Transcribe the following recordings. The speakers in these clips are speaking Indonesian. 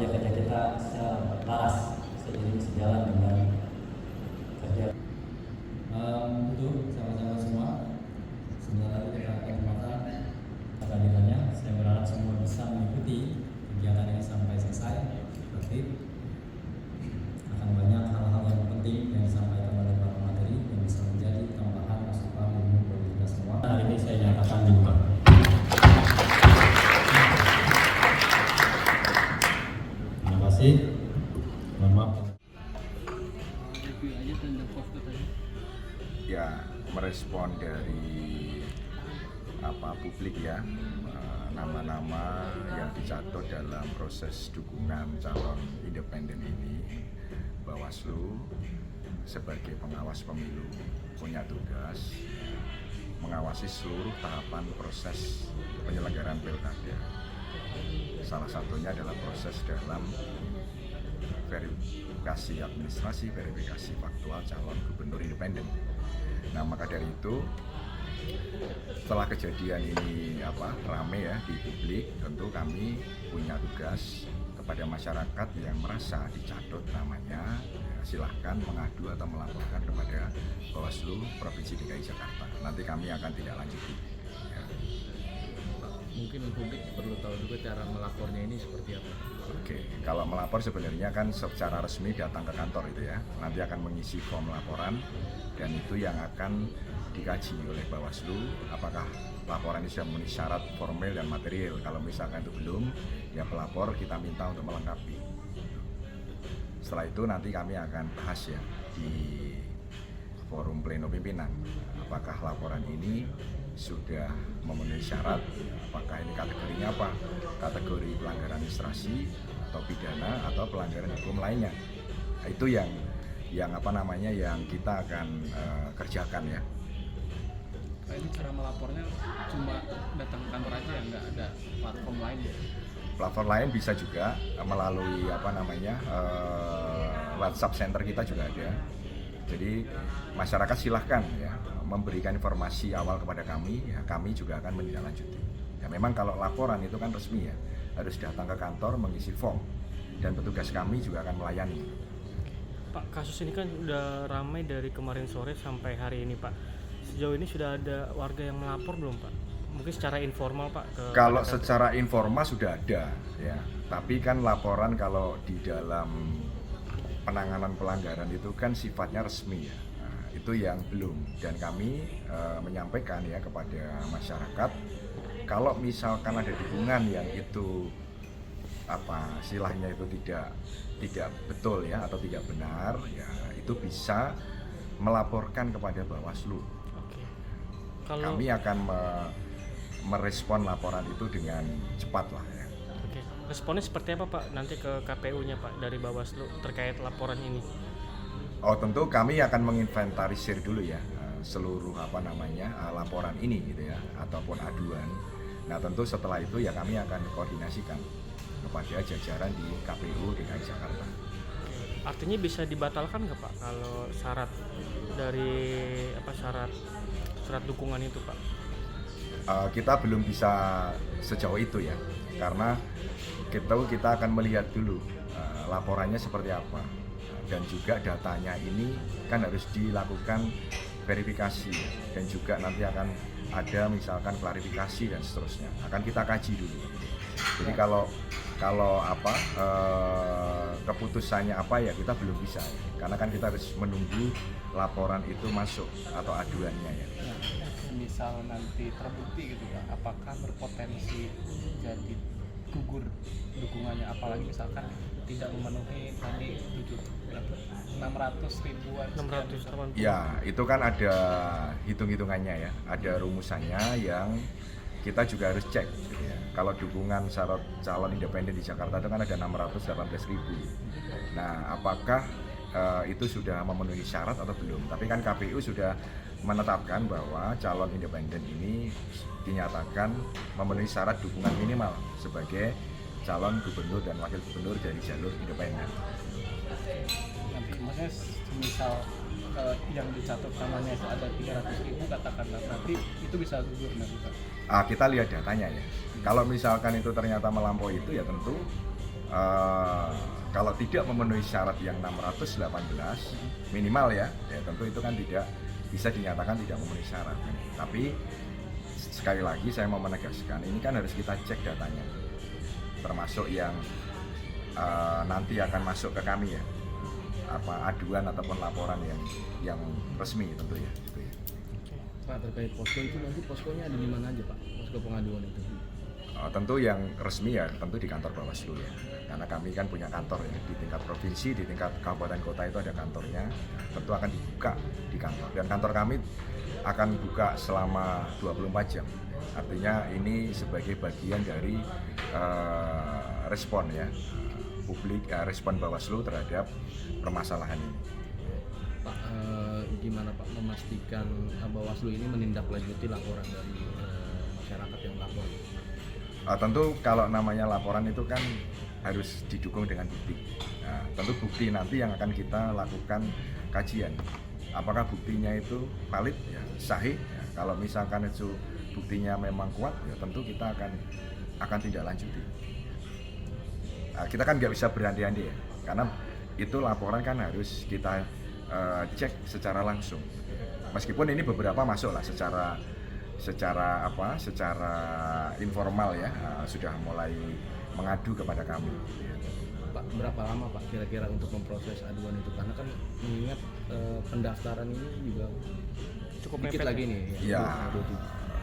kerja-kerja kita laras sejalan dengan kerja. Itu sama-sama semua. Sebentar lagi kita akan kesempatan kehadirannya. Saya berharap semua bisa mengikuti kegiatan ini sampai selesai. Berarti akan banyak hal-hal yang penting yang disampaikan oleh para materi yang bisa menjadi tambahan masukan ilmu bagi kita semua. Hari ini saya nyatakan dibuka. Terima kasih. Mohon maaf. Ya, merespon dari publik ya, nama-nama yang dicatat dalam proses dukungan calon independen ini, Bawaslu sebagai pengawas pemilu punya tugas mengawasi seluruh tahapan proses penyelenggaraan pilkada. Salah satunya adalah proses dalam verifikasi administrasi, verifikasi faktual calon gubernur independen. Nah, maka dari itu setelah kejadian ini rame ya di publik, tentu kami punya tugas kepada masyarakat yang merasa dicatut namanya, ya, silahkan mengadu atau melaporkan kepada Bawaslu Provinsi DKI Jakarta. Nanti kami akan tindak lanjuti. Ya. Mungkin publik perlu tahu juga cara melapornya ini seperti apa. Oke, kalau melapor sebenarnya kan secara resmi datang ke kantor itu ya. Nanti akan mengisi form laporan dan itu yang akan dikaji oleh Bawaslu apakah laporan ini sudah memenuhi syarat formil dan material. Kalau misalkan itu belum, ya pelapor kita minta untuk melengkapi. Setelah itu nanti kami akan bahas ya di forum pleno pimpinan apakah laporan ini sudah memenuhi syarat, apakah ini kategorinya apa, kategori pelanggaran administrasi atau pidana atau pelanggaran hukum lainnya. Itu yang kita akan kerjakan ya. Nah, ini cara melapornya cuma datang ke kantor aja ya, nggak ada platform lain ya? Platform lain bisa juga melalui WhatsApp center kita juga ada. Jadi masyarakat silahkan ya memberikan informasi awal kepada kami, ya kami juga akan menindaklanjuti. Ya memang kalau laporan itu kan resmi ya, harus datang ke kantor mengisi form dan petugas kami juga akan melayani. Pak, kasus ini kan udah ramai dari kemarin sore sampai hari ini, Pak. Sejauh ini sudah ada warga yang melapor belum, Pak? Mungkin secara informal, Pak? Kalau secara informal sudah ada, ya. Tapi kan laporan kalau di dalam penanganan pelanggaran itu kan sifatnya resmi ya. Nah, itu yang belum. Dan kami menyampaikan ya kepada masyarakat, kalau misalkan ada dukungan yang itu istilahnya itu tidak betul ya atau tidak benar, ya itu bisa melaporkan kepada Bawaslu. Oke. Kalau Kami akan merespon laporan itu dengan cepat lah ya. Oke. Responnya seperti apa, Pak? Nanti ke KPU-nya, Pak, dari Bawaslu terkait laporan ini. Oh, tentu kami akan menginventarisir dulu ya seluruh laporan ini gitu ya ataupun aduan. Nah, tentu setelah itu ya kami akan koordinasikan kepada jajaran di KPU DKI Jakarta. Artinya bisa dibatalkan nggak, Pak, kalau syarat dari syarat dukungan itu, Pak? Kita belum bisa sejauh itu ya, karena kita akan melihat dulu laporannya seperti apa dan juga datanya ini kan harus dilakukan verifikasi dan juga nanti akan ada misalkan klarifikasi dan seterusnya akan kita kaji dulu. Jadi kalau keputusannya apa ya kita belum bisa ya. Karena kan kita harus menunggu laporan itu masuk atau aduannya ya. Nah, misal nanti terbukti gitu ya, apakah berpotensi jadi gugur dukungannya, apalagi misalkan tidak memenuhi tadi 600 ribuan 680. Ya, itu kan ada hitung-hitungannya ya, ada rumusannya yang kita juga harus cek gitu ya. Kalau dukungan syarat calon independen di Jakarta itu kan ada 618 ribu. Nah, apakah itu sudah memenuhi syarat atau belum? Tapi kan KPU sudah menetapkan bahwa calon independen ini dinyatakan memenuhi syarat dukungan minimal sebagai calon gubernur dan wakil gubernur dari jalur independen. Nanti maksudnya misal yang dicatat namanya itu ada 300 ribu katakanlah, berarti itu bisa gugur nanti, Pak? Kita lihat datanya ya. Kalau misalkan itu ternyata melampaui itu ya tentu kalau tidak memenuhi syarat yang 618 minimal ya tentu itu kan tidak bisa dinyatakan tidak memenuhi syarat. Tapi sekali lagi saya mau menegaskan, ini kan harus kita cek datanya, termasuk yang nanti akan masuk ke kami ya, apa aduan ataupun laporan yang resmi tentu ya. Gitu ya. Pak, terkait posko itu nanti poskonya ada di mana aja Pak? Posko pengaduan itu? Tentu yang resmi ya tentu di kantor Bawaslu ya, karena kami kan punya kantor ya di tingkat provinsi, di tingkat kabupaten kota itu ada kantornya, tentu akan dibuka di kantor, dan kantor kami akan buka selama 24 jam. Artinya ini sebagai bagian dari respon ya publik, respon Bawaslu terhadap permasalahan ini. Pak, gimana Pak memastikan Bawaslu ini menindaklanjuti laporan dari masyarakat yang lapor? Tentu kalau namanya laporan itu kan harus didukung dengan bukti. Nah, tentu bukti nanti yang akan kita lakukan kajian. Apakah buktinya itu valid, ya, sahih? Ya, kalau misalkan itu buktinya memang kuat, ya tentu kita akan tidak lanjuti. Nah, kita kan nggak bisa berandai-andai ya, karena itu laporan kan harus kita cek secara langsung. Meskipun ini beberapa masuk lah secara informal ya, sudah mulai mengadu kepada kami. Pak, berapa lama Pak kira-kira untuk memproses aduan itu? Karena kan mengingat pendaftaran ini juga Cukup dikit mepet lagi nih. Ya,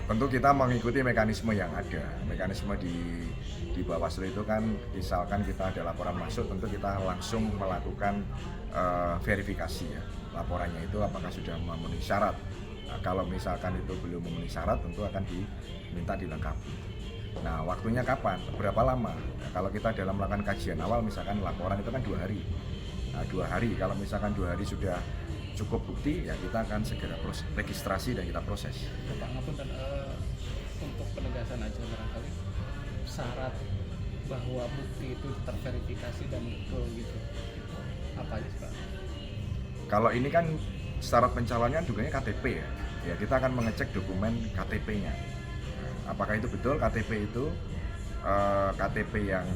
tentu kita mengikuti mekanisme yang ada. Mekanisme di Bawaslu itu kan, misalkan kita ada laporan masuk, tentu kita langsung melakukan verifikasi ya. Laporannya itu apakah sudah memenuhi syarat. Nah, kalau misalkan itu belum memenuhi syarat, tentu akan diminta dilengkapi. Nah, waktunya kapan? Berapa lama? Nah, kalau kita dalam melakukan kajian awal, misalkan laporan itu kan 2 hari. Nah, 2 hari, kalau misalkan 2 hari sudah cukup bukti, ya kita akan segera registrasi dan kita proses. Pak, ngapunten, untuk penegasan aja barangkali syarat bahwa bukti itu terverifikasi dan betul gitu, apa aja sih Pak? Kalau ini kan syarat pencalonan juga KTP ya. Ya, kita akan mengecek dokumen KTP-nya. Apakah itu betul KTP itu KTP yang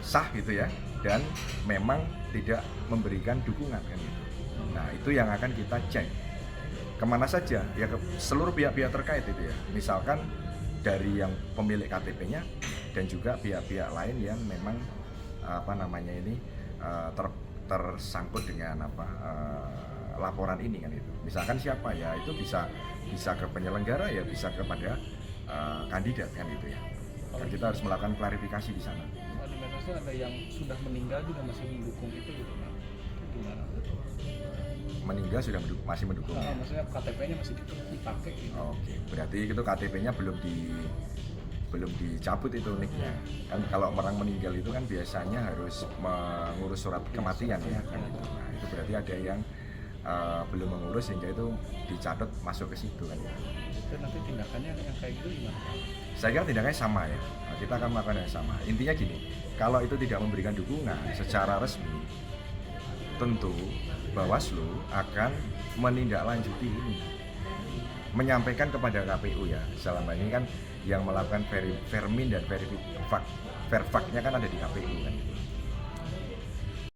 sah gitu ya, dan memang tidak memberikan dukungan kan gitu. Nah, itu yang akan kita cek. Kemana saja? Ya ke seluruh pihak-pihak terkait itu ya. Misalkan dari yang pemilik KTP-nya dan juga pihak-pihak lain yang memang tersangkut dengan laporan ini kan itu. Misalkan siapa ya, itu bisa ke penyelenggara ya, bisa kepada kandidat kan itu ya. Dan kita harus melakukan klarifikasi di sana. Kalau di medsos ada yang sudah meninggal juga masih mendukung itu gitu Pak. Gimana? Meninggal sudah masih mendukung. Nah, maksudnya KTP-nya masih dipakai gitu. Oke, berarti itu KTP-nya belum dicabut itu nicknya. Kan kalau orang meninggal itu kan biasanya harus mengurus surat kematian ya kan itu. Nah, itu berarti ada yang belum mengurus sehingga itu dicatat masuk ke situ kan ya. Itu nanti tindakannya yang kayak gitu gimana? Saya kira tindakannya sama ya. Nah, kita akan melakukan yang sama. Intinya gini, kalau itu tidak memberikan dukungan secara resmi, tentu Bawaslu akan menindaklanjuti ini, menyampaikan kepada KPU ya. Selama ini kan yang melakukan vermin dan verifak-nya kan ada di KPU kan.